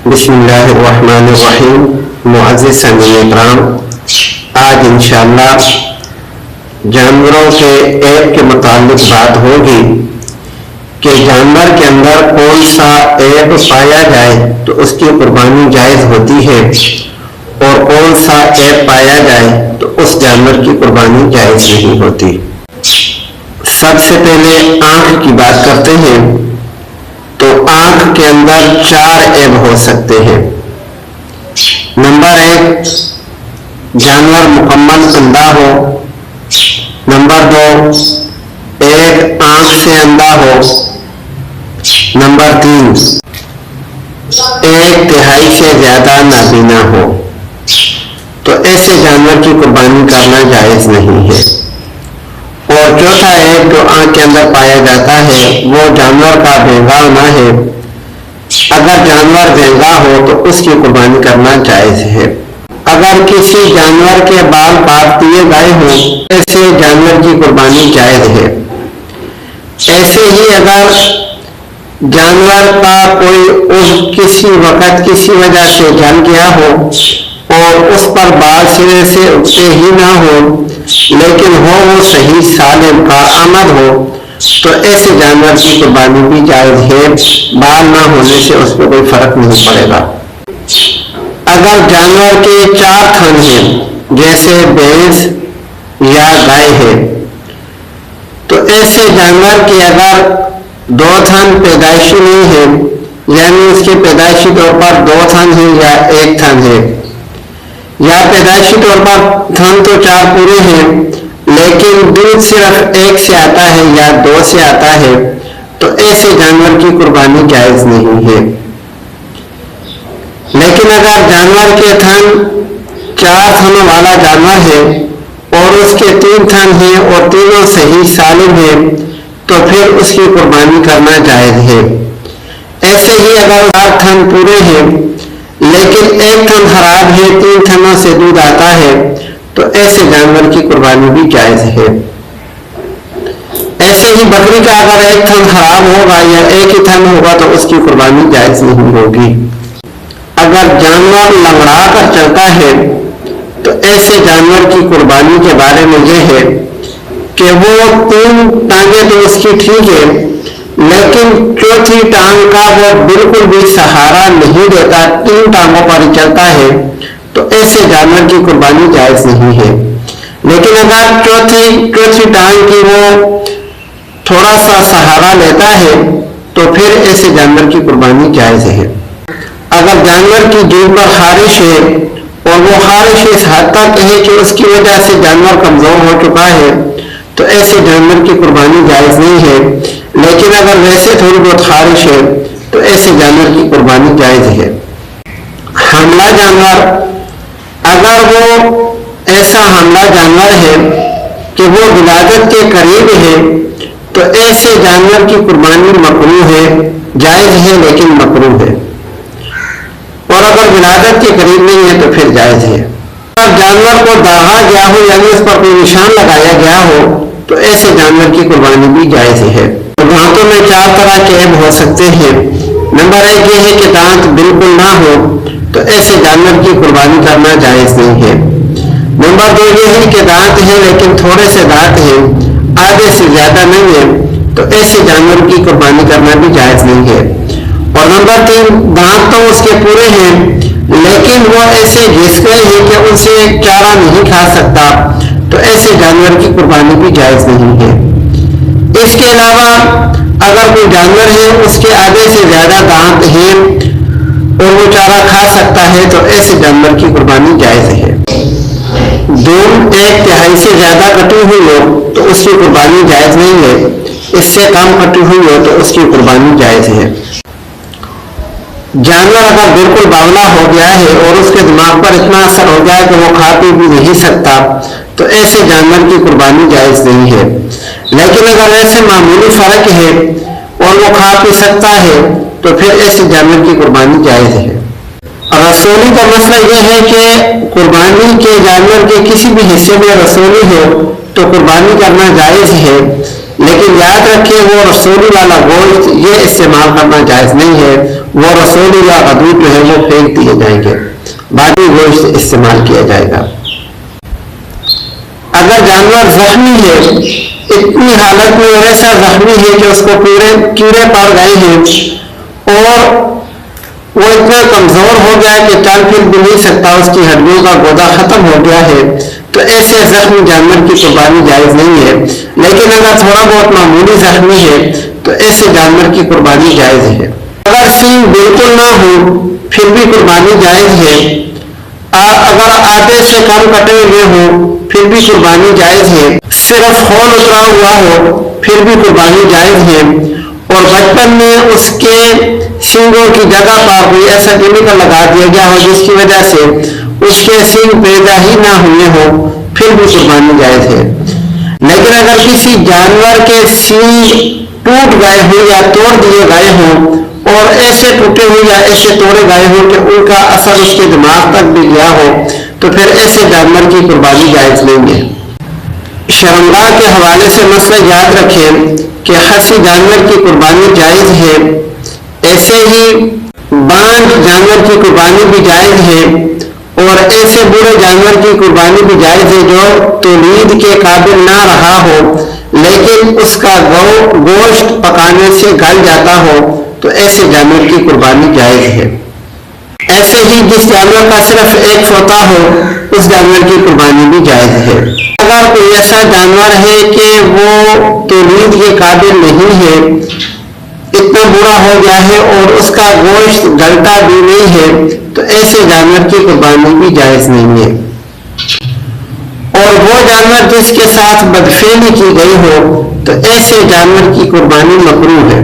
بسم اللہ الرحمن الرحیم. معزز سامعین کرام، آج انشاءاللہ جانوروں کے عیب کے متعلق بات ہوگی کہ جانور کے اندر کون سا عیب پایا جائے تو اس کی قربانی جائز ہوتی ہے اور کون سا عیب پایا جائے تو اس جانور کی قربانی جائز نہیں ہوتی. سب سے پہلے آنکھ کی بات کرتے ہیں تو آنکھ کے اندر 4 عیب ہو سکتے ہیں. نمبر 1، جانور مکمل اندھا ہو. نمبر 2، ایک آنکھ سے اندھا ہو. نمبر 3، 1/3 سے زیادہ نابینا ہو. تو ایسے جانور کی قربانی کرنا جائز نہیں ہے. اور چوتھا عیب جو آنکھ کے اندر پایا جاتا ہے وہ جانور کا بینگا ہونا ہے. اگر جانور بینگا ہو تو اس کی قربانی کرنا جائز ہے. اگر کسی جانور کے بال کاٹ دیے گئے ہوں ایسے جانور کی قربانی جائز ہے. ایسے ہی اگر جانور کا کوئی کسی وقت کسی وجہ سے جل گیا ہو اور اس پر بال سرے سے اٹھتے ہی نہ ہو لیکن وہ صحیح سالم کارآمد ہو تو ایسے جانور کی قربانی بھی جائز ہے. بال نہ ہونے سے اس پہ کوئی فرق نہیں پڑے گا. اگر جانور کے 4 تھن ہیں جیسے بھینس یا گائے ہے تو ایسے جانور کے اگر 2 تھن پیدائشی نہیں ہے یعنی اس کے پیدائشی طور پر 2 تھن ہیں یا 1 تھن ہے یا پیدائشی طور پر تھن تو 4 پورے ہیں لیکن دودھ صرف 1 سے آتا ہے یا 2 سے آتا ہے تو ایسے جانور کی قربانی جائز نہیں ہے. لیکن اگر جانور کے تھن 4 تھنوں والا جانور ہے اور اس کے 3 تھن ہیں اور تینوں صحیح سالم ہیں تو پھر اس کی قربانی کرنا جائز ہے. ایسے ہی اگر 4 تھن پورے ہیں لیکن 1 تھن خراب ہے 3 تھنوں سے دودھ آتا ہے تو ایسے جانور کی قربانی بھی جائز ہے. ایسے ہی بکری کا اگر 1 تھن خراب ہوگا یا 1 ہی تھن ہوگا تو اس کی قربانی جائز نہیں ہوگی. اگر جانور لنگڑا کر چلتا ہے تو ایسے جانور کی قربانی کے بارے میں یہ ہے کہ وہ 3 ٹانگیں تو اس کی ٹھیک ہے لیکن چوتھی ٹانگ کا وہ بالکل بھی سہارا نہیں دیتا، 3 ٹانگوں پر ہی چلتا ہے تو ایسے جانور کی قربانی جائز نہیں ہے. لیکن اگر چوتھی ٹانگ کی وہ تھوڑا سا سہارا لیتا ہے تو پھر ایسے جانور کی قربانی جائز ہے. اگر جانور کی جیب پر خارش ہے اور وہ خارش اس حد تک ہے کہ اس کی وجہ سے جانور کمزور ہو چکا ہے تو ایسے جانور کی قربانی جائز نہیں ہے. لیکن اگر ویسے تھوڑی بہت خارش ہے تو ایسے جانور کی قربانی جائز ہے. حاملہ جانور، اگر وہ ایسا حاملہ جانور ہے کہ وہ ولادت کے قریب ہے تو ایسے جانور کی قربانی مکروہ ہے. جائز ہے لیکن مکروہ ہے. اور اگر ولادت کے قریب نہیں ہے تو پھر جائز ہے. اگر جانور کو داغا گیا ہو یعنی اس پر کوئی نشان لگایا گیا ہو تو ایسے جانور کی قربانی بھی جائز ہے. دانتوں میں 4 طرح کے عیب ہو سکتے ہیں. نمبر 1 یہ ہے کہ دانت بالکل نہ ہو تو ایسے جانور کی قربانی کرنا جائز نہیں ہے. نمبر 2 یہ ہے کہ دانت ہیں لیکن تھوڑے سے دانت ہیں، آدھے سے زیادہ نہیں ہے تو ایسے جانور کی قربانی کرنا بھی جائز نہیں ہے. اور نمبر 3 دانت تو اس کے پورے ہیں لیکن وہ ایسے گھس گئے ہیں کہ ان سے چارہ نہیں کھا سکتا تو ایسے جانور کی قربانی بھی جائز نہیں ہے. اس کے علاوہ اگر کوئی جانور ہے اس کے آدھے سے زیادہ دانت ہیں اور وہ چارہ کھا سکتا ہے تو ایسے جانور کی قربانی جائز ہے. دون 1/3 سے زیادہ کٹی ہوئی ہو تو اس کی قربانی جائز نہیں ہے. اس سے کم کٹی ہوئی ہو تو اس کی قربانی جائز ہے. جانور اگر بالکل باولا ہو گیا ہے اور اس کے دماغ پر اتنا اثر ہو گیا ہے کہ وہ کھا پی بھی نہیں سکتا تو ایسے جانور کی قربانی جائز نہیں ہے. لیکن اگر ایسے معمولی فرق ہے اور وہ کھا پی سکتا ہے تو پھر ایسے جانور کی قربانی جائز ہے. رسولی کا مسئلہ یہ ہے کہ قربانی کے جانور کے کسی بھی حصے میں رسولی ہو تو قربانی کرنا جائز ہے لیکن یاد رکھیں وہ رسولی والا گوشت یہ استعمال کرنا جائز نہیں ہے وہ رسول یا غدود جو ہے وہ پھینک دیے جائیں گے، باقی گوشت استعمال کیا جائے گا۔ اگر جانور زخمی ہے، اتنی حالت میں ایسا زخمی ہے کہ اس کو پورے کیڑے پڑ گئے ہیں اور وہ اتنا کمزور ہو گیا کہ چل پھر بھی نہیں سکتا، اس کی ہڈیوں کا گودا ختم ہو گیا ہے، تو ایسے زخمی جانور کی قربانی جائز نہیں ہے۔ لیکن اگر تھوڑا بہت معمولی زخمی ہے تو ایسے جانور کی قربانی جائز ہے۔ اگر سینگ بالکل نہ ہو پھر بھی قربانی جائز ہے۔ اگر آدھے سے کم کٹے ہوئے ہوں پھر بھی قربانی جائز ہے۔ صرف خون اترا ہوا ہو پھر بھی قربانی جائز ہے، اور بچپن میں اس کے سینگوں کی جگہ پر کوئی ایسا کیمیکل لگا دیا گیا ہو جس کی وجہ سے اس کے سینگ پیدا ہی نہ ہوئے ہوں پھر بھی قربانی جائز ہے۔ لیکن اگر کسی جانور کے سینگ ٹوٹ گئے ہوں یا توڑ دیے گئے ہوں اور ایسے ٹوٹے ہوئے یا ایسے توڑے گئے ہوں کہ ان کا اثر اس کے دماغ تک بھی گیا ہو تو پھر ایسے جانور کی قربانی جائز نہیں ہے۔ شرمگاہ کے حوالے سے مسئلہ یاد رکھیں کہ خصی جانور کی قربانی جائز ہے، ایسے ہی بانج جانور کی قربانی بھی جائز ہے، اور ایسے بوڑھے جانور کی قربانی بھی جائز ہے جو تولید کے قابل نہ رہا ہو لیکن اس کا گوشت پکانے سے گل جاتا ہو تو ایسے جانور کی قربانی جائز ہے۔ ایسے ہی جس جانور کا صرف ایک فوطا ہو اس جانور کی قربانی بھی جائز ہے۔ اگر کوئی ایسا جانور ہے کہ وہ تولید کے قابل نہیں ہے، اتنا بوڑھا ہو گیا ہے اور اس کا گوشت گلتا بھی نہیں ہے تو ایسے جانور کی قربانی بھی جائز نہیں ہے۔ اور وہ جانور جس کے ساتھ بدفعلی کی گئی ہو تو ایسے جانور کی قربانی مکروہ ہے۔